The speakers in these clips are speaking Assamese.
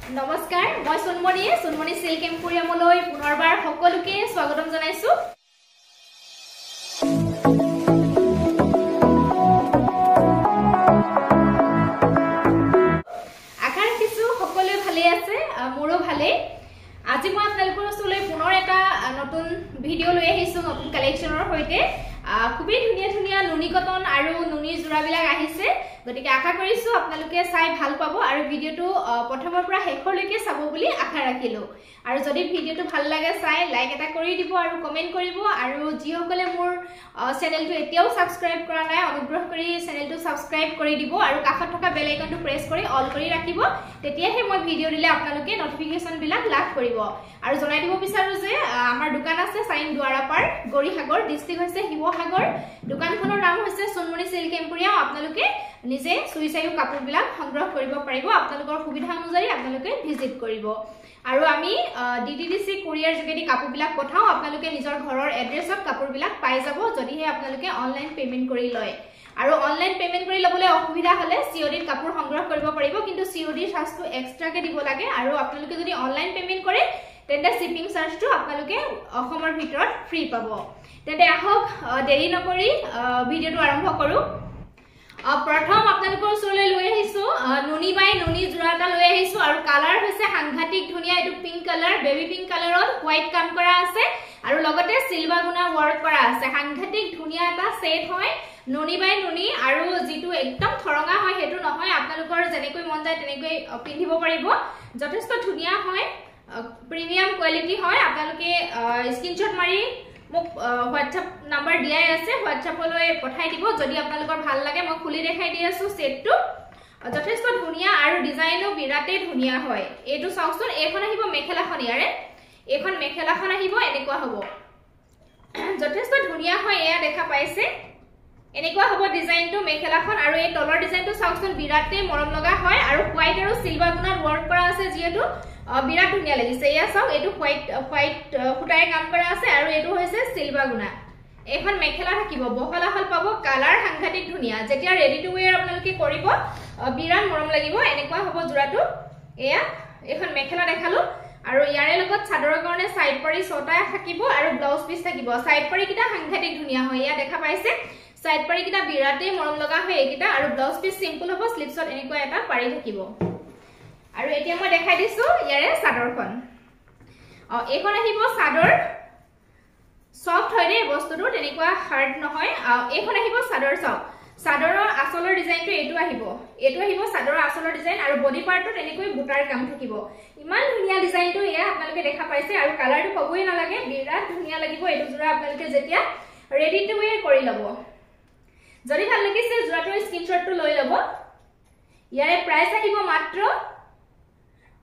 নমস্কাৰ মই সোণমণি সিল্ক এম্পোৰিয়ামলৈ পুনৰবাৰ সকলোকে স্বাগতম জনাইছো আশা ৰাখিছো সকলোৱে ভালে আছে মোৰো ভালে আজি মই আপোনালোকৰ ওচৰলৈ পুনৰ এটা নতুন ভিডিও লৈ আহিছো নতুন কালেকচনৰ সৈতে খুবেই ধুনীয়া নুনি কটন আৰু নুনিৰ জোৰাবিলাক আহিছে গতিকে আশা কৰিছো আপোনালোকে চাই ভাল পাব আৰু ভিডিওটো প্ৰথমৰ পৰা শেষলৈকে চাব বুলি আশা ৰাখিলো আৰু যদি ভিডিওটো ভাল লাগে চাই লাইক এটা কৰি দিব আৰু কমেন্ট কৰিব আৰু যিসকলে মোৰ চেনেলটো এতিয়াও সাবস্ক্ৰাইব কৰা নাই অনুগ্ৰহ কৰি চেনেলটো সাবস্ক্ৰাইব কৰি দিব আৰু কাষত থকা বেল আইকনটো প্ৰেছ কৰি অল কৰি ৰাখিব তেতিয়াহে মই ভিডিও দিলে আপোনালোকে নটিফিকেশন বিলাক লাভ কৰিব আৰু জনাই দিব বিচাৰো যে আমাৰ দোকান আছে সাইন দুৱাৰাপাৰ গৰিহাগৰ ডিস্ট্ৰিক্ট হৈছে হিৱসাগৰ দোকানখনৰ নাম হৈছে সোণমণি সিল্ক এম্পোৰিয়াম আপোনালোকে নিজে সুইচাইও কাপোৰবিলাক সংগ্ৰহ কৰিব পাৰিব আপোনালোকৰ সুবিধা অনুযায়ী আপোনালোকে ভিজিট কৰিব আৰু আমি ডিটিডিসি কুৰিয়াৰ যোগেদি কাপোৰবিলাক পঠাও আপোনালোকে নিজৰ ঘৰৰ এড্ৰেছত কাপোৰবিলাক পাই যাব যদিহে আপোনালোকে অনলাইন পেমেন্ট কৰি লয় আৰু অনলাইন পেমেন্ট কৰি লবলৈ অসুবিধা হলে সিওডি কাপোৰ সংগ্ৰহ কৰিব পাৰিব কিন্তু সিওডি চাৰ্জটো এক্সট্ৰাকে দিব লাগে আৰু আপোনালোকে যদি অনলাইন পেমেন্ট কৰে তেন্তে শিপিং চাৰ্জটো আপোনালোকে অসমৰ ভিতৰত ফ্ৰী পাব তেন্তে আহক দেৰি নকৰি ভিডিওটো আৰম্ভ কৰো প্ৰথম আপোনালোকৰ ওচৰলৈ লৈ আহিছো নুনি বাই নুনি জোৰাটা লৈ আহিছো আৰু কালাৰ হৈছে সাংঘাতিক ধুনিয়া এটো পিংক কালাৰ বেবি পিংক কালাৰত হোৱাইট কাম কৰা আছে আৰু লগতে সিলভাৰ গুণা ওয়াৰ্ক কৰা আছে সাংঘাতিক ধুনিয়া এটা সেট হয় নুনি বাই নুনি আৰু যেটো একদম থৰঙা হয় হেতু নহয় আপোনালোকৰ যেনেকৈ মন যায় তেনেকৈ পিন্ধিব পাৰিব যথেষ্ট ধুনিয়া হয় প্ৰিমিয়াম কোৱালিটি হয় আপোনালোকে স্ক্ৰিনশ্বট মাৰি মোক WhatsApp নাম্বাৰ দিয়াই আছে WhatsAppলৈ পঠাই দিব যদি আপোনালোকৰ ভাল লাগে মই খুলি দেখাই দি আছো সেটটো যথেষ্ট ধুনিয়া আৰু ডিজাইনো বিৰাতে ধুনিয়া হয় এটো চাওকচোন এখন আহিব মেখেলাখন ইয়াৰে এখন মেখেলাখন আহিব এনেকুৱা হ'ব যথেষ্ট ধুনিয়া হয় এয়া দেখা পাইছে এনেকুৱা হ'ব ডিজাইনটো মেখেলাখন আৰু এই তলৰ ডিজাইনটো চাওকচোন বিৰাতে মৰম লগা হয় আৰু হোৱাইট আৰু সিলভাৰ গুণত ওয়াৰ্ক কৰা আছে যেহেতু বিৰাট ধুনিয়া লাগিছে এয়া চাওক এটো হোৱাইট ফুটাই কাম কৰা আছে আৰু এটো হৈছে সিলভাৰ গুণা এখন মেখেলা থাকিব বহলাহল পাব কালাৰ সাংঘাতিক ধুনিয়া যেতিয়া ৰেডি টু ওয়্যাৰ আপোনালোকে কৰিব বিৰাট মৰম লাগিব এনেকুৱা হ'ব জোৰাটো এয়া এখন মেখেলা দেখালো আৰু ইয়াৰে লগত চাদৰৰ কাৰণে সাইড পাৰি ছটা থাকিব আৰু ব্লাউজ পিস থাকিব সাইড পাৰি কিটা সাংঘাতিক ধুনিয়া হয় এয়া দেখা পাইছে সাইড পাৰি কিটা বিৰাতে মৰম লগা হয় এইকিটা আৰু ব্লাউজ পিস সিম্পল হ'ব স্লিপছত এনেকুৱা এটা পাৰি থাকিব আৰু এতিয়া মই দেখাই দিছো ইয়াৰে চাদৰখন এইখন আহিব চাদৰ সফট হয় ৰে বস্তুটো তেনেকুৱা হাৰ্ড নহয় এইখন আহিব চাদৰ চাও চাদৰৰ আসলৰ ডিজাইনটো এটো আহিব চাদৰৰ আসলৰ ডিজাইন আৰু বডি পাৰ্টটো তেনেকৈ বুটাৰ কাম থাকিব ইমান ধুনিয়া ডিজাইনটো এয়া আপোনালোকে দেখা পাইছে আৰু কালাৰটো কবই নালাগে বিৰাট ধুনিয়া লাগিব এটো জোৰা আপোনালোকে যেতিয়া ৰেডি টু ওয়্যাৰ কৰি লব যদি ভাল লাগিছে জোৰাটোৰ স্ক্ৰিনশ্বটটো লৈ লব ইয়াৰে প্ৰাইস আহিব মাত্ৰ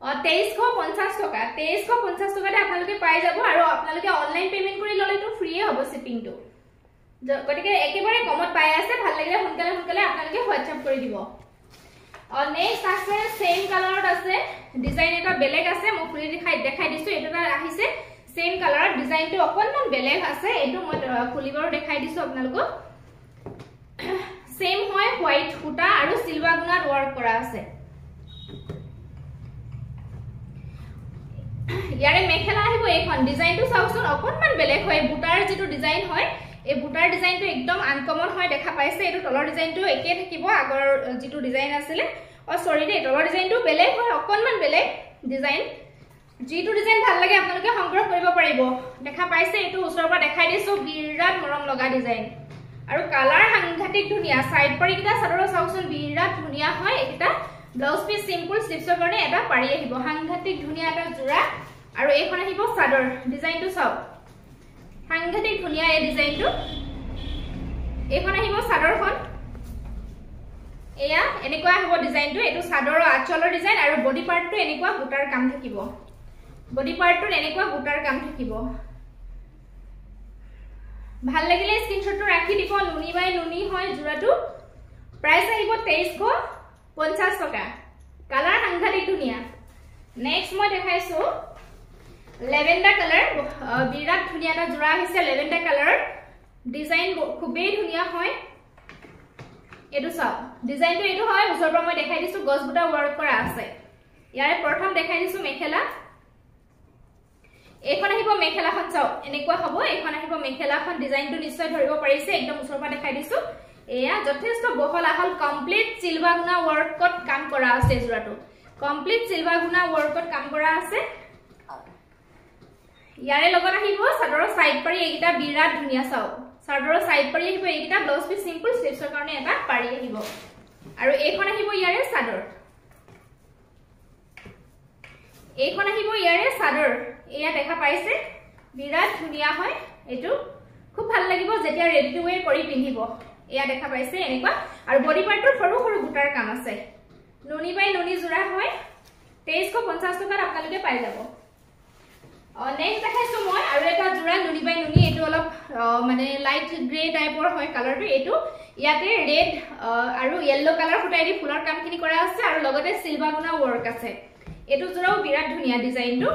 2350 টকা 2350 টকাতে আপোনালোকে পাই যাব আৰু আপোনালোকে অনলাইন পেমেন্ট কৰি ললেটো ফ্ৰী হ'ব শিপিংটো গতিকে একেবাৰে কমত পাই আছে ভাল লাগিলে সোনকালে আপোনালোকে WhatsApp কৰি দিব নেক্সট আছে সেম কালাৰত আছে ডিজাইন এটা বেলেগ আছে মই খুলি দেখাই দিছো এটা আহিছে সেম কালাৰত ডিজাইনটো অকনমান বেলেগ আছে এটো মই খুলিবৰ দেখাই দিছো আপোনালোকক সেম হয় হোৱাইট ফুটা আৰু সিলভাৰ গুণাত ওয়াৰ্ক কৰা আছে ইয়াৰে মেখেলা আহিব এইখন ডিজাইনটো চাওকচোন অকনমান বেলেগ হয় বুটাৰ যেটো ডিজাইন হয় এই বুটাৰ ডিজাইনটো একদম আনকমন হয় দেখা পাইছে এটো তলৰ ডিজাইনটো একে থাকিব আগৰ যেটো ডিজাইন আছিল সৰি দে তলৰ ডিজাইনটো বেলেগ হয় অকনমান বেলেগ ডিজাইন যেটো ডিজাইন ভাল লাগে আপোনালোকে সংগ্ৰহ কৰিব পাৰিব দেখা পাইছে এটো ওচৰৰ পৰা দেখাই দিছো বিৰাট মৰম লগা ডিজাইন আৰু কালাৰ সাংঘাতিক ধুনিয়া সাইড পাৰি কিটা চাদৰৰ চাওকচোন বিৰাট ধুনিয়া হয় এটা ব্লাউজ পিস সিম্পল স্লিপছৰ কাৰণে এটা পাৰি আহিব সাংঘাতিক ধুনিয়া এটা জোৰা আৰু এইখন আহিব চাদৰ ডিজাইনটো চাওক সাংঘাতিক ধুনিয়া এই ডিজাইনটো এইখন আহিব চাদৰখন এয়া এনেকুৱা আহিব ডিজাইনটো এটো চাদৰৰ আঁচলৰ ডিজাইন আৰু বডি পাৰ্টটো এনেকুৱা বুটাৰ কাম থাকিব ভাল লাগিলে স্ক্ৰিনশ্বটটো ৰাখি দিব নুনি বাই নুনি হয় জোৰাটো প্ৰাইস আহিব 2350 টকা কালাৰ সাংঘাতিক ধুনিয়া নেক্সট মই দেখাইছো লেভেন্ডাৰ কালাৰ বিৰাট ধুনিয়া এটা জোৰা আহিছে লেভেন্ডাৰ কালাৰ ডিজাইন খুবেই ধুনিয়া হয় এটো চাও ডিজাইনটো এটো হয় ওচৰৰ পৰা মই দেখাই দিছো গছ বুটা ওয়াৰ্ক কৰা আছে ইয়াৰে প্ৰথম দেখাই দিছো মেখেলা এখন আহিব মেখেলাখন চাও এনেকুৱা হ'ব এখন আহিব মেখেলাখন ডিজাইনটো নিশ্চয় ধৰিব পাৰিছে একদম ওচৰৰ পৰা দেখাই দিছো এয়া যথেষ্ট বহল আহল কমপ্লিট চিলভাগুনা ওয়াৰ্কত কাম কৰা আছে জোৰাটো কমপ্লিট চিলভাগুনা ওয়াৰ্কত কাম কৰা আছে ইয়াৰে লগত আহিব চাদৰৰ সাইড পাৰি এইটা বিৰাট ধুনিয়া চাও চাদৰৰ সাইড পাৰি আহিব এইটা ব্লাউজ পিস সিম্পল স্লিভছৰ কাৰণে এটা পাৰি আহিব আৰু এইখন আহিব ইয়াৰে চাদৰ এইখন আহিব ইয়াৰে চাদৰ এয়া দেখা পাইছে বিৰাট ধুনিয়া হয় এটো খুব ভাল লাগিব যেতিয়া ৰেডি টু ওয়্যাৰ কৰি পিন্ধিব এয়া দেখা পাইছে এনেকুৱা আৰু বডি পাৰ্টৰ সৰু সৰু বুটাৰ কাম আছে নুনি বাই নুনি জোৰা হয় 2350 টকাত আপোনালোকে পাই যাব নেক্সট দেখাইছো মই আৰু এটা জোৰা নুনি বাই নুনি এটো অলপ মানে লাইট গ্ৰে টাইপৰ হয় কালাৰটো এটো ইয়াতে ৰেড আৰু ইয়েলো কালাৰ ফুটাই দি ফুলৰ কামখিনি কৰা আছে আৰু লগতে চিলভাগুনা ওয়াৰ্ক আছে এটো জোৰাও বিৰাট ধুনিয়া ডিজাইনটো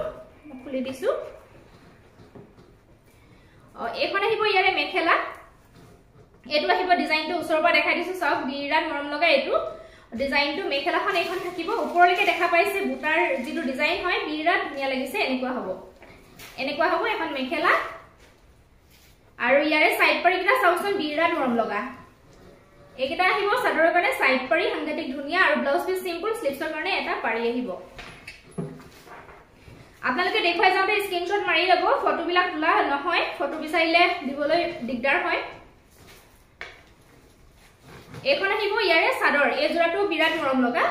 খুলি দিছো এখন আহিব ইয়াৰে মেখেলা এটো আহিব ডিজাইনটো ওচৰৰ পৰা দেখাই দিছো সব বিৰাট মৰম লগা এটো ডিজাইনটো মেখেলাখন এখন থাকিব ওপৰলৈকে দেখা পাইছে বুটাৰ যিটো ডিজাইন হয় বিৰাট ধুনিয়া লাগিছে এনেকুৱা হ'ব এখন মেখেলা আৰু ইয়াৰে সাইড পাৰি কিটা চাওচোন বিৰাট মৰম লগা এইকেইটা আহিব চাদৰৰ কাৰণে সাইড পাৰি সাংঘাতিক ধুনিয়া আৰু ব্লাউজ পিস সিম্পল স্লিভছৰ কাৰণে এটা পাৰি আহিব আপোনালোকে দেখুৱাই যাওঁতে স্ক্ৰিনশ্বট মাৰি ল'ব ফটোবিলাক তোলা নহয় ফটো বিচাৰিলে দিবলৈ দিগদাৰ হয় এখন আহিব ইয়াৰে চাদৰ এই জোৰাটো বিৰাট মৰম লগা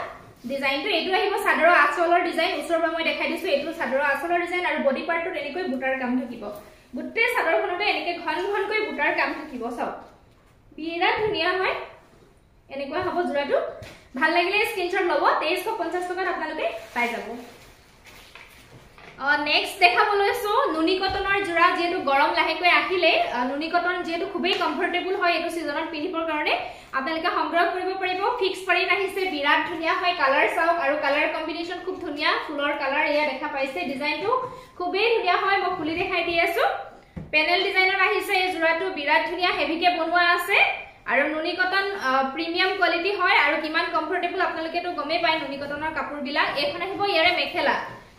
ডিজাইনটো এটো আহিব চাদৰৰ আঁচলৰ ডিজাইন ওচৰৰ পৰা মই দেখাই দিছো এটো চাদৰৰ আঁচলৰ ডিজাইন আৰু বডি পাৰ্টত এনেকৈ বুটাৰ কাম থাকিব গুটেই চাদৰখনতে এনেকৈ ঘন ঘনকৈ বুটাৰ কাম থাকিব চাও বিৰাট ধুনিয়া হয় এনেকুৱা হ'ব জোৰাটো ভাল লাগিলে স্ক্ৰিনশ্বট ল'ব 2350 টকাত আপোনালোকে পাই যাব নেক্সট দেখাবলৈছো নুনি কটনৰ জোৰা যেটো গৰম লাহেকৈ আহিলে নুনি কটন যেটো খুবেই কমফৰ্টেবল হয় এটো সিজনত পিন্ধিবৰ কাৰণে আপোনালোকে সংগ্ৰহ কৰিব পাৰিব ফিক্স পাৰি আহিছে বিৰাট ধুনিয়া হয় কালাৰ চাওক আৰু কালাৰ কম্বিনেশন খুব ধুনিয়া ফুলৰ কালাৰ এয়া দেখা পাইছে ডিজাইনটো খুবেই ধুনিয়া হয় মই খুলি দেখাই দি আছো পেনেল ডিজাইনত আহিছে এই জোৰাটো বিৰাট ধুনিয়া হেভিকে বনোৱা আছে আৰু নুনি কটন প্ৰিমিয়াম কোৱালিটি হয় আৰু কিমান কমফৰ্টেবল আপোনালোকে তো গমে পায় নুনি কটনৰ কাপোৰ বিলাক এখন আহিব ইয়াৰে মেখেলা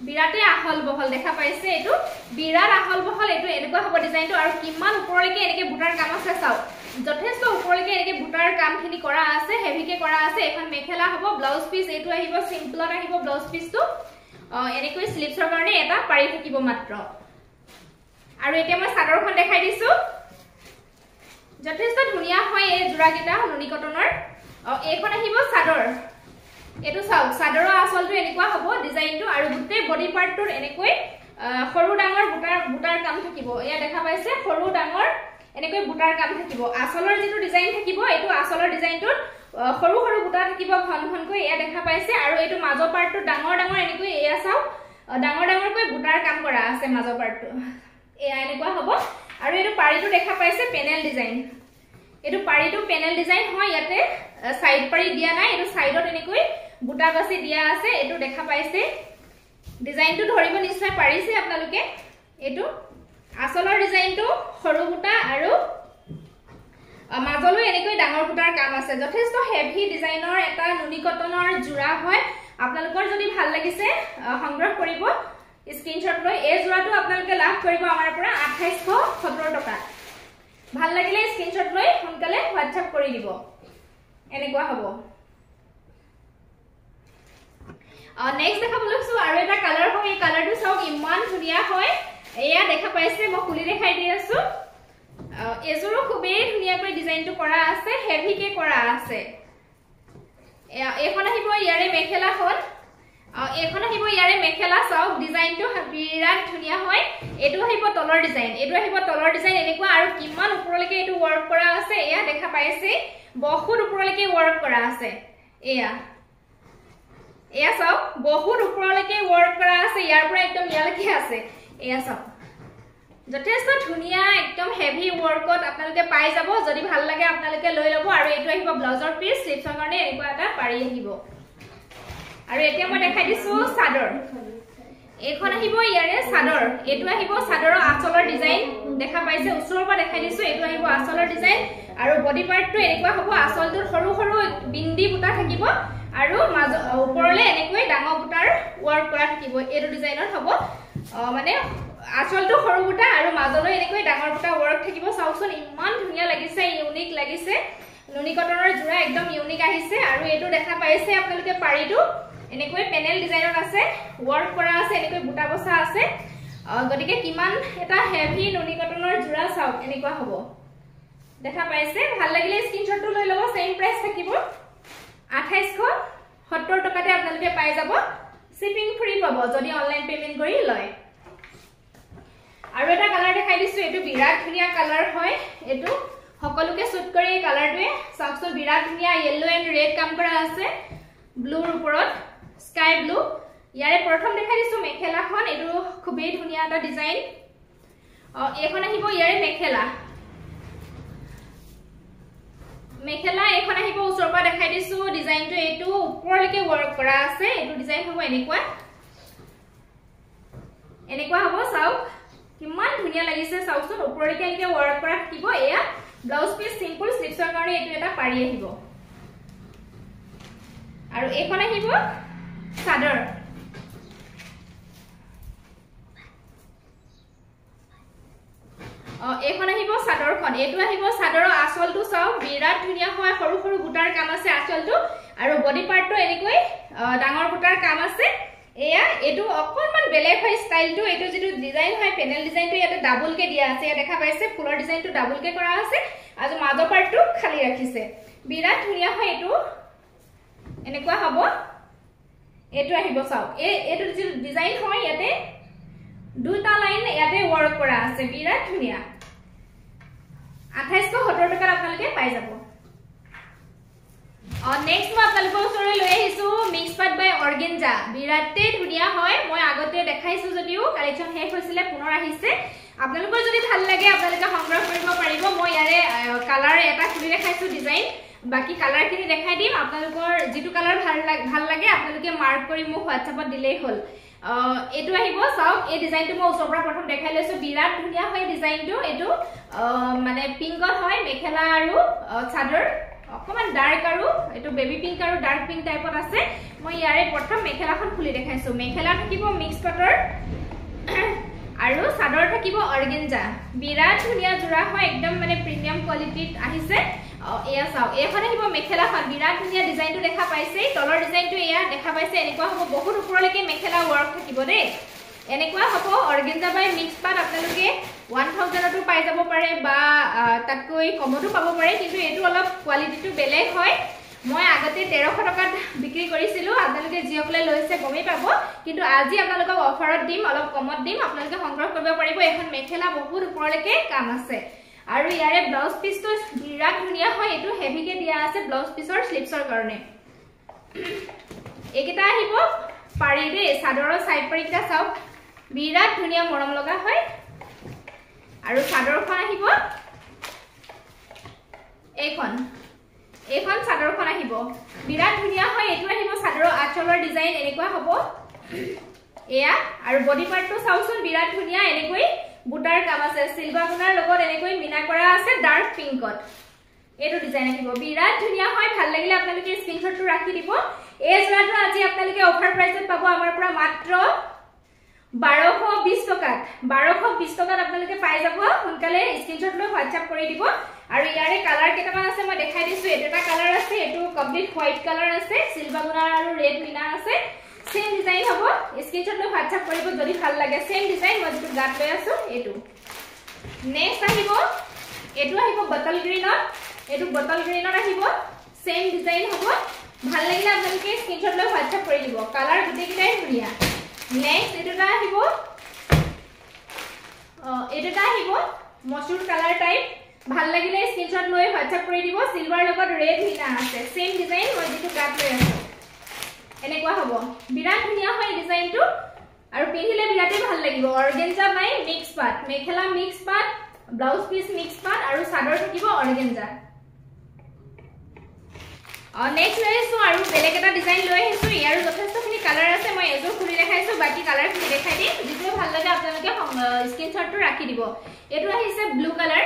বিৰাটে আহল বহল দেখা পাইছে এটো বিৰাট আহল বহল এটো এনেকুৱা হ'ব ডিজাইনটো আৰু কিমান ওপৰলৈকে এনেকে বুটাৰ কাম আছে চাও যথেষ্ট ওপৰলৈকে এনেকে বুটাৰ কামখিনি কৰা আছে হেভিকে কৰা আছে এখন মেখেলা হ'ব ব্লাউজ পিস এটো আহিব সিম্পলত আহিব ব্লাউজ পিসটো এনেকৈ স্লিভছৰ কাৰণে এটা পাৰি থাকিব মাত্ৰ আৰু এতিয়া মই চাদৰখন দেখাই দিছো যথেষ্ট ধুনিয়া হয় এই জোৰাকিটা নুনি কটনৰ এইখন আহিব চাদৰ এটো চাও চাদৰৰ আঁচলটো এনেকুৱা হ'ব ডিজাইনটো আৰু গুটেই বডি পাৰ্টটোৰ এনেকৈ সৰু ডাঙৰ বুটাৰ কাম থাকিব এয়া দেখা পাইছে সৰু ডাঙৰ এনেকৈ বুটাৰ কাম থাকিব আঁচলৰ যেটো ডিজাইন থাকিব এটো আঁচলৰ ডিজাইনটোত সৰু সৰু বুটা থাকিব ঘন ঘনকৈ এয়া দেখা পাইছে আৰু এটো মাজো পাৰ্টটো ডাঙৰ ডাঙৰ এনেকৈ এয়া চাও ডাঙৰ ডাঙৰকৈ বুটাৰ কাম কৰা আছে মাজো পাৰ্টটো এয়া এনেকুৱা হ'ব আৰু এটো পাৰিটো দেখা পাইছে পেনেল ডিজাইন এটো পাৰিটো পেনেল ডিজাইন হয় ইয়াতে সাইড পাৰি দিয়া নাই এটো সাইডত এনেকৈ বুটা বাছি দিয়া আছে এটো দেখা পাইছে ডিজাইনটো ধৰিব নিশ্চয় পাৰিছে আপোনালোকে এটো আসলৰ ডিজাইনটো সৰু বুটা আৰু মাজলৈ এনেকৈ ডাঙৰ বুটাৰ কাম আছে যথেষ্ট হেভি ডিজাইনৰ এটা নুনি কটনৰ জোৰা হয় আপোনালোকৰ যদি ভাল লাগিছে সংগ্ৰহ কৰিব স্ক্ৰিনশ্বট লৈ এই জোৰাটো আপোনালোকে লাভ কৰিব আমাৰ পৰা 2870 টকা ভাল লাগিলে স্ক্ৰিনশ্বট লৈ সোনকালে WhatsApp কৰি দিব এনেকুৱা হ'ব নেক্সট দেখাবলৈছো আৰু এটা কালাৰ হয় এই কালাৰটো চাওক ইমান ধুনিয়া হয় এয়া দেখা পাইছে মই খুলি দেখাই দি আছো এজোৰো খুবেই ধুনিয়াকৈ ডিজাইনটো কৰা আছে হেভিকে কৰা আছে এখন আহিব ইয়াৰে মেখেলা চাওক ডিজাইনটো বিৰাট ধুনিয়া হয় এটো আহিব তলৰ ডিজাইন এনেকুৱা আৰু কিমান ওপৰলৈকে এটো ওয়াৰ্ক কৰা আছে এয়া দেখা পাইছে বহুত ওপৰলৈকে ওয়াৰ্ক কৰা আছে এয়া চাওক বহুত ওপৰলৈকে ওয়াৰ্ক কৰা আছে ইয়াৰ পৰা একদম ইয়ালৈকে আছে এয়া চাওক যথেষ্ট ধুনিয়া একদম হেভি ওয়াৰ্কত আপোনালোকে পাই যাব যদি ভাল লাগে আপোনালোকে লৈ লব আৰু এটো আহিব ব্লাউজৰ পিস স্লিভছৰ কাৰণে এনেকুৱা এটা পাৰি আহিব আৰু এতিয়া মই দেখাই দিছো চাদৰ এখন আহিব ইয়াৰে চাদৰ এটো আহিব চাদৰৰ আঁচলৰ ডিজাইন দেখা পাইছে ওচৰৰ পৰা দেখাই দিছো এটো আহিব আঁচলৰ ডিজাইন আৰু বডি পাৰ্টটো এনেকুৱা হ'ব আঁচলটোৰ সৰু সৰু বিন্দি বুটা থাকিব আৰু ওপৰলে এনেকৈ ডাঙৰ বুটাৰ ওয়াৰ্ক কৰা থাকিব এটো ডিজাইনৰ হ'ব মানে আচলটো সৰু বুটা আৰু মাজলৈ এনেকৈ ডাঙৰ বুটা ওয়াৰ্ক থাকিব চাওকচোন ইমান ধুনিয়া লাগিছে ইউনিক লাগিছে নুনি কটনৰ জোৰা একদম ইউনিক আহিছে আৰু এটো দেখা পাইছে আপোনালোকে পাৰিটো এনেকৈ পেনেল ডিজাইনত আছে ওয়াৰ্ক কৰা আছে এনেকৈ বুটা বসা আছে গটিকে কিমান এটা হেভি নুনি কটনৰ জোৰা চাওক এনেকুৱা হ'ব দেখা পাইছে ভাল লাগিলে স্ক্ৰিনশ্বটটো লৈ লব সেম প্ৰাইস থাকিব 2870 টকাতে আপোনালোকে পাই যাব শিপিং ফ্ৰী পাব যদি অনলাইন পেমেন্ট কৰি লয় আৰু এটা কালাৰ দেখাই দিছো এটো বিৰাট ধুনিয়া কালাৰ হয় এটো সকলোকে সুট কৰি এই কালাৰটোৱে চাওকচোন বিৰাট ধুনিয়া yellow and red কাম কৰা আছে ব্লুৰ ওপৰত স্কাই ব্লু ইয়াৰে প্ৰথম দেখাই দিছো মেখেলাখন এটো খুবেই ধুনিয়া এটা ডিজাইন এখন আহিব ইয়াৰে মেখেলা এখন আহিব ওচৰৰ পৰা দেখাই দিছো ডিজাইনটো এটো ওপৰলৈকে ওয়াৰ্ক কৰা আছে এটো ডিজাইন হ'ব এনেকুৱা হ'ব চাওক কিমান ধুনিয়া লাগিছে চাওকচোন ওপৰলৈকে এনেকৈ ওয়াৰ্ক কৰা থাকিব এয়া ব্লাউজ পিস সিম্পল স্লিপসৰ কাৰণে এটো এটা পাৰি আহিব আৰু এখন আহিব চাদৰ এখন আহিব চাদৰখন এটো আহিব চাদৰৰ আচলটো চাও বিৰাট ধুনিয়া হয় সৰু সৰু বুটাৰ কাম আছে আচলটো আৰু বডি পাৰ্টটো এনেকৈ ডাঙৰ বুটাৰ কাম আছে এয়া এটো অকনমান বেলেগ হয় ষ্টাইলটো এটো যেটো ডিজাইন হয় পেনেল ডিজাইনটো ইয়াতে ডাবল কে দিয়া আছে দেখা পাইছে ফুলৰ ডিজাইনটো ডাবল কে কৰা আছে আৰু মাজৰ পাৰ্টটো খালি ৰাখিছে বিৰাট ধুনিয়া হয় এটো এনেকুৱা হ'ব এটো আহিব চাও এটো যে ডিজাইন হয় ইয়াতে দুটা লাইন ইয়াতে ওয়ার্ক কৰা আছে বিৰাট ধুনিয়া 2870 টকা আপোনালোকে পাই যাব নেক্সট মই আপোনালোকৰ ওচৰলৈ লৈ আহিছো মিক্স পাট বাই অৰ্গেঞ্জা বিৰাটে ধুনিয়া হয় মই আগতে দেখাইছো যদিও কালেকচন শেষ হৈছিলে পুনৰ আহিছে আপোনালোকৰ যদি ভাল লাগে আপোনালোকে সংগ্ৰহ কৰিব পাৰিব মই ইয়াৰে কালাৰ এটা খুলি দেখাইছো ডিজাইন বাকি কালাৰ খিনি দেখাই দিম আপোনালোকৰ যেটো কালাৰ ভাল লাগে আপোনালোকে মাৰ্ক কৰি মোক WhatsAppত দিলেই হল এটো আহিব চাওক এই ডিজাইনটো মই ওচৰৰ পৰা প্ৰথম দেখাই লৈছো বিৰাট ধুনিয়া হয় ডিজাইনটো এটো মানে পিংকত হয় মেখেলা আৰু চাদৰ অকমান ডাৰ্ক আৰু এটো বেবি পিংক আৰু ডাৰ্ক পিংক টাইপত আছে মই ইয়াৰে প্ৰথম মেখেলাখন খুলি দেখাইছো মেখেলা থাকিব মিক্স পাটৰ আৰু চাদৰ থাকিব অৰ্গেঞ্জা বিৰাট ধুনিয়া জোৰা হয় একদম মানে প্ৰিমিয়াম কোৱালিটিত আহিছে এয়া চাও এখন আহিব মেখেলাখন বিৰাট ধুনিয়া ডিজাইনটো দেখা পাইছে তলৰ ডিজাইনটো এয়া দেখা পাইছে এনেকুৱা হ'ব বহুত ওপৰলৈকে মেখেলা ওয়াৰ্ক থাকিব দেই এনেকুৱা হ'ব অৰ্গেঞ্জা বাই মিক্স পাট আপোনালোকে 1000 টো পাই যাব পাৰে বা তাতকৈ কমতো পাব পাৰে কিন্তু এটো অলপ কোৱালিটিটো বেলেগ হয় মই আগতে 1300 টকাত বিক্ৰী কৰিছিলো আপোনালোকে জিঅকলে লৈছে গমেই পাব কিন্তু আজি আপোনালোকক অফাৰত দিম অলপ কমত দিম আপোনালোকে সংগ্ৰহ কৰিব পাৰিব এখন মেখেলা বহুত ওপৰলৈকে কাম আছে আৰু ইয়াৰে ব্লাউজ পিসটো বিৰাট ধুনিয়া হয় এটো হেভিকে দিয়া আছে ব্লাউজ পিসৰ স্লিপসৰ কাৰণে একেটা আহিব পাৰি দে চাদৰৰ সাইড পাৰিটা চাও বিৰাট ধুনিয়া মৰম লগা হয় আৰু চাদৰখন আহিব এখন চাদৰখন আহিব বিৰাট ধুনিয়া হয় এটো আহিব চাদৰৰ আঁচলৰ ডিজাইন এনেকুৱা হ'ব এয়া আৰু বডি পাৰ্টটো চাওচোন বিৰাট ধুনিয়া এনেকৈ বুটাৰ কাম আছে সিলভাৰ গুণাৰ লগত এনেকৈ মিনা কৰা আছে ডাৰ্ক পিংকত এটো ডিজাইন আহিব বিৰাট ধুনিয়া হয় ভাল লাগিলে আপোনালোকে স্ক্ৰিনশ্বটটো ৰাখি দিব এই জোৰাটো আজি আপোনালোকে অফাৰ প্ৰাইসত পাব আমাৰ পৰা মাত্ৰ 1220 টকাত আপোনালোকে পাই যাব সোনকালে স্ক্ৰিনশ্বট লৈ WhatsApp কৰি দিব আৰু ইয়াৰে কালাৰ কেটামান আছে মই দেখাই দিছো এটা কালাৰ আছে এটো কমপ্লিট হোৱাইট কালাৰ আছে সিলভাৰ গুণাৰ আৰু ৰেড মিনা আছে সেম ডিজাইন হ'ব স্ক্ৰিনশ্বট লৈ WhatsApp কৰিব যদি ভাল লাগে সেম ডিজাইন মই যেটো গাত লৈ আছো এটো নেক্সট আহিব এটো আহিব বটল গ্ৰীনত আহিব সেম ডিজাইন হ'ব ভাল লাগিলে আপোনালোকে স্ক্ৰিনশ্বট লৈ WhatsApp কৰি দিব কালাৰ গুটেকিটাই ধুনিয়া নেক্সট এটোটা আহিব মসুৰ কালাৰ টাইপ ভাল লাগিলে স্ক্ৰিনশ্বট লৈ WhatsApp কৰি দিব সিলভাৰ লগত ৰেড মিনা আছে সেম ডিজাইন মই যেটো গাত লৈ আছো এনেকুৱা হ'ব বিৰাট ধুনিয়া হয় ডিজাইনটো আৰু পিন্ধিলে বিৰাটে ভাল লাগিব অৰ্গেঞ্জা বাই মিক্স পাট মেখেলা মিক্স পাট ব্লাউজ পিস মিক্স পাট আৰু চাদৰ থাকিব অৰ্গেঞ্জা নেক্সট লৈছো আৰু বেলেগ এটা ডিজাইন লৈ আহিছো ইয়াৰ যথেষ্টখিনি কালাৰ আছে মই এজো খুলি দেখাইছো বাকি কালাৰ খিনি দেখাই দিম যেটো ভাল লাগে আপোনালোকে স্ক্ৰিনশ্বটটো ৰাখি দিব এটো আহিছে ব্লু কালাৰ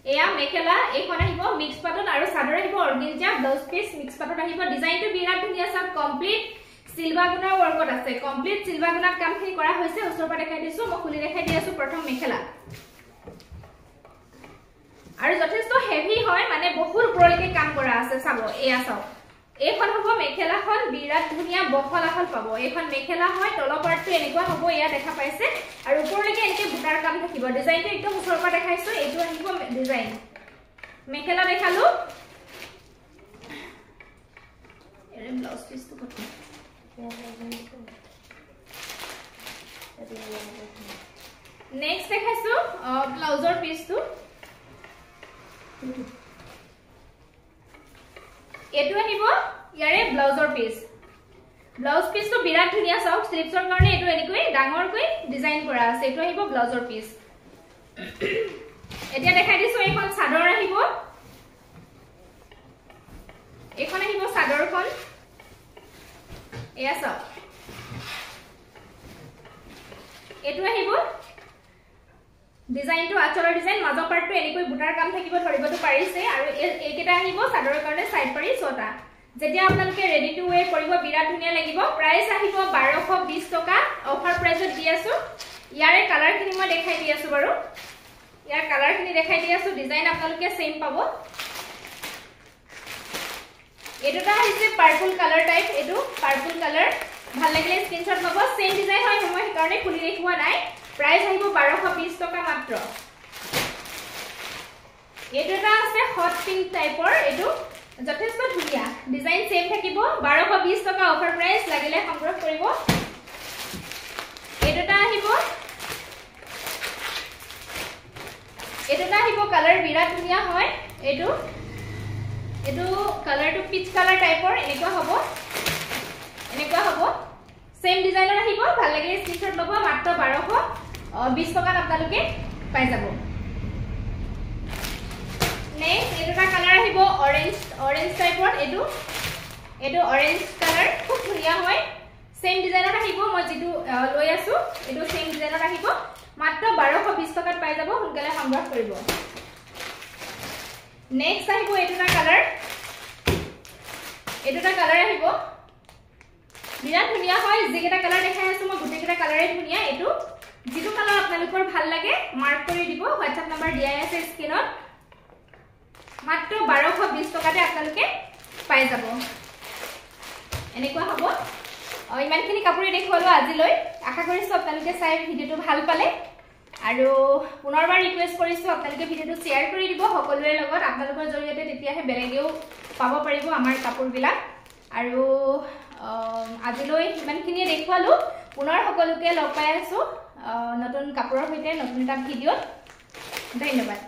এয়া মেখেলা এইখন আহিব মিক্স পাটত আৰু চাদৰ আহিব অৰ্গেঞ্জা ব্লাউজ পিস মিক্স পাটত আহিব ডিজাইনটো বিৰাট ধুনীয়া সব কমপ্লিট সিলভাৰ গুণৰ ওয়াৰ্কত আছে কমপ্লিট সিলভাৰ গুণত কামখিনি কৰা হৈছে ওচৰৰ পৰা দেখাই দিছো মই খুলি দেখাই দি আছো প্ৰথম মেখেলা আৰু যথেষ্ট হেভি হয় মানে বহুত ওপৰলৈকে কাম কৰা আছে চাব এয়া চাও এইখন হ'ব মেখেলাখন বিৰাট ধুনীয়া বহল আহল পাব এইখন মেখেলা হয় তলৰ পাৰ্টটো এনেকুৱা হ'ব এয়া দেখা পাইছে আৰু ওপৰলৈকে এনেকে বুটাৰ কাম থাকিব ডিজাইনটো একদম ওচৰৰ পৰা দেখাইছো এইটো আহিব ডিজাইন মেখেলা দেখালো এৰে ব্লাউজ পিসটো কত নেক্সট দেখাইছো ব্লাউজৰ পিসটো এটো আহিব ইয়াৰে ব্লাউজৰ পিসটো বিৰাট ধুনীয়া সব স্লিপছৰ কাৰণে এটো এনেকৈ ডাঙৰকৈ ডিজাইন কৰা আছে এটো আহিব ব্লাউজৰ পিস এতিয়া দেখাই দিছো এখন চাদৰ আহিব এখন আহিব চাদৰখন এয়া সব এটো আহিব ডিজাইনটো আচলৰ ডিজাইন মাজৰ পাৰ্টটো এনেকৈ বুটাৰ কাম থাকিব ধৰিবটো পাৰিছে আৰু এইকেটা আহিব চাদৰৰ কাৰণে সাইড পাৰি ছটা যেতিয়া আপোনালোকে ৰেডি টু ওয়ে কৰিব বিৰাট ধুনীয়া লাগিব প্ৰাইস আহিব 1220 টকা অফাৰ প্ৰাইসত দি আছো ইয়াৰে কালাৰখিনি মই দেখাই দি আছো বাৰু ইয়াৰ কালাৰখিনি দেখাই দি আছো ডিজাইন আপোনালোকে সেম পাব এটোটা হৈছে পাৰ্পল কালাৰ টাইপ এটো পাৰ্পল কালাৰ ভাল লাগিলে স্ক্ৰিনশ্বট পাব সেম ডিজাইন হয় মই সেইকাৰণে খুলি দেখুৱা নাই प्राइस আহিব 1220 টকা মাত্ৰ এটোটা আছে হট পিঙ্ক টাইপৰ এটো যথেষ্ট ধুনীয়া ডিজাইন সেম থাকিব 1220 টকা অফাৰ প্ৰাইস লাগিলে সংগ্ৰহ কৰিব এটোটা আহিব কালাৰ বিৰাট ধুনীয়া হয় এটো কালাৰটো পিচ কালাৰ টাইপৰ এনেকুৱা হ'ব सेम डिजाइनर আহিব ভাল লাগিলে স্ক্ৰিনশ্বট লব মাত্ৰ 1220 টকাত আপোনালোকে পাই যাব নেক্সট এটোটা কালাৰ আহিব অৰেঞ্জ টাইপৰ এটো অৰেঞ্জ কালাৰ খুব ধুনীয়া হয় सेम ডিজাইনৰ আহিব মই যেটো লৈ আছো এটো सेम ডিজাইনৰ আহিব মাত্ৰ 1220 টকাত পাই যাব সোনকালে সংগ্ৰহ কৰিব নেক্সট আহিব এটোটা কালাৰ আহিব বিৰাট ধুনীয়া হয় যেকেটা কালাৰ দেখাই আছো মই গুটেকেটা কালাৰে ধুনীয়া এটো যেটো কালাৰ আপোনালোকৰ ভাল লাগে মাৰ্ক কৰি দিব WhatsApp নম্বৰ দিয়াই আছে স্ক্ৰিনত মাত্ৰ 1220 টকাতে আপোনালোকে পাই যাব এনেকুৱা হ'ব ইমানখিনি কাপোৰে দেখুৱালো আজিলৈ আশা কৰিছো আপোনালোকে চাই ভিডিওটো ভাল পালে আৰু পুনৰবাৰ ৰিকুৱেষ্ট কৰিছো আপোনালোকে ভিডিওটো শেয়াৰ কৰি দিব সকলোৰে লগত আপোনালোকৰ জৰিয়তে তেতিয়াহে বেলেগেও পাব পাৰিব আমাৰ কাপোৰবিলাক আৰু আজিলৈ ইমানখিনি দেখুৱালো পুনৰ সকলোকে লগ পাই আছো নতুন কাপোৰৰ সৈতে নতুন এটা ভিডিওত ধন্যবাদ